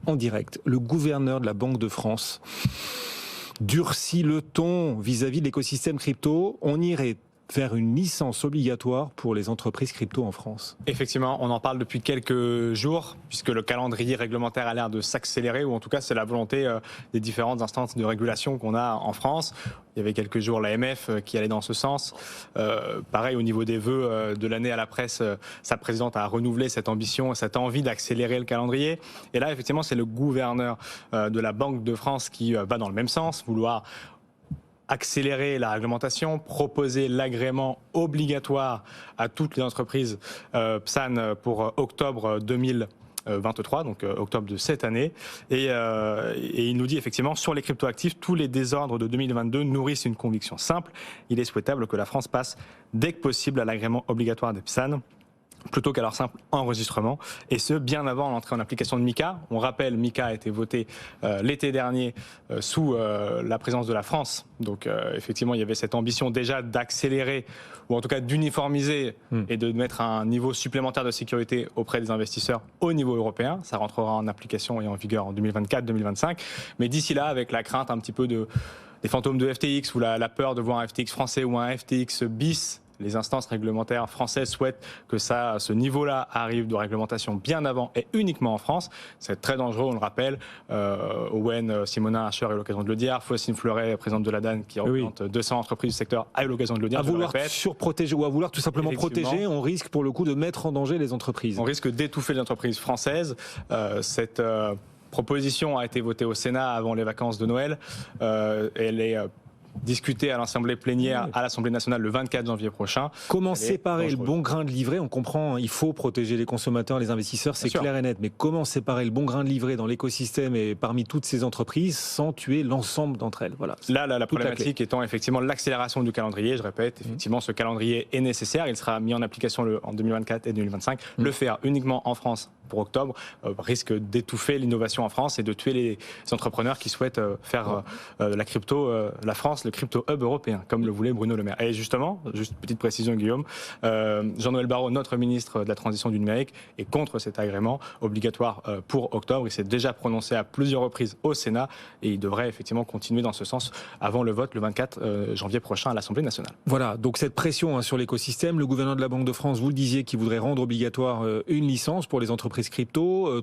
en direct. Le gouverneur de la Banque de France durcit le ton vis-à-vis de l'écosystème crypto. On irait vers une licence obligatoire pour les entreprises crypto en France. Effectivement, on en parle depuis quelques jours, puisque le calendrier réglementaire a l'air de s'accélérer, ou en tout cas c'est la volonté des différentes instances de régulation qu'on a en France. Il y avait quelques jours l'AMF qui allait dans ce sens. Pareil, au niveau des vœux de l'année à la presse, sa présidente a renouvelé cette ambition, cette envie d'accélérer le calendrier. Et là, effectivement, c'est le gouverneur de la Banque de France qui va dans le même sens, vouloir accélérer la réglementation, proposer l'agrément obligatoire à toutes les entreprises PSAN pour octobre 2023, donc octobre de cette année. Et il nous dit effectivement, sur les cryptoactifs, tous les désordres de 2022 nourrissent une conviction simple. Il est souhaitable que la France passe dès que possible à l'agrément obligatoire des PSAN, plutôt qu'à leur simple enregistrement, et ce, bien avant l'entrée en application de MiCA. On rappelle, MiCA a été voté l'été dernier sous la présence de la France. Donc effectivement, il y avait cette ambition déjà d'accélérer, ou en tout cas d'uniformiser et de mettre un niveau supplémentaire de sécurité auprès des investisseurs au niveau européen. Ça rentrera en application et en vigueur en 2024-2025. Mais d'ici là, avec la crainte un petit peu des fantômes de FTX, ou la peur de voir un FTX français ou un FTX bis, les instances réglementaires françaises souhaitent que ce niveau-là arrive de réglementation bien avant et uniquement en France. C'est très dangereux, on le rappelle. Owen Simonin Asher a eu l'occasion de le dire. Faustine Fleuret, présidente de la DAN, qui représente 200 entreprises du secteur, a eu l'occasion de le dire. À vouloir surprotéger ou à vouloir tout simplement protéger, on risque pour le coup de mettre en danger les entreprises. On risque d'étouffer les entreprises françaises. Cette proposition a été votée au Sénat avant les vacances de Noël. Elle est discuter à l'Assemblée plénière, à l'Assemblée nationale le 24 janvier prochain. Comment séparer le bon grain de livret ? On comprend, il faut protéger les consommateurs, les investisseurs, c'est clair et net. Mais comment séparer le bon grain de livret dans l'écosystème et parmi toutes ces entreprises sans tuer l'ensemble d'entre elles ? Voilà. Là, la problématique étant effectivement l'accélération du calendrier. Je répète, effectivement, ce calendrier est nécessaire. Il sera mis en application en 2024 et 2025. Le faire uniquement en France pour octobre risque d'étouffer l'innovation en France et de tuer les entrepreneurs qui souhaitent faire la crypto, la France, le crypto hub européen, comme le voulait Bruno Le Maire. Et justement, juste petite précision Guillaume, Jean-Noël Barrot, notre ministre de la Transition du numérique, est contre cet agrément obligatoire pour octobre. Il s'est déjà prononcé à plusieurs reprises au Sénat et il devrait effectivement continuer dans ce sens avant le vote le 24 janvier prochain à l'Assemblée nationale. Voilà, donc cette pression sur l'écosystème, le gouverneur de la Banque de France, vous le disiez, qui voudrait rendre obligatoire une licence pour les entreprises crypto.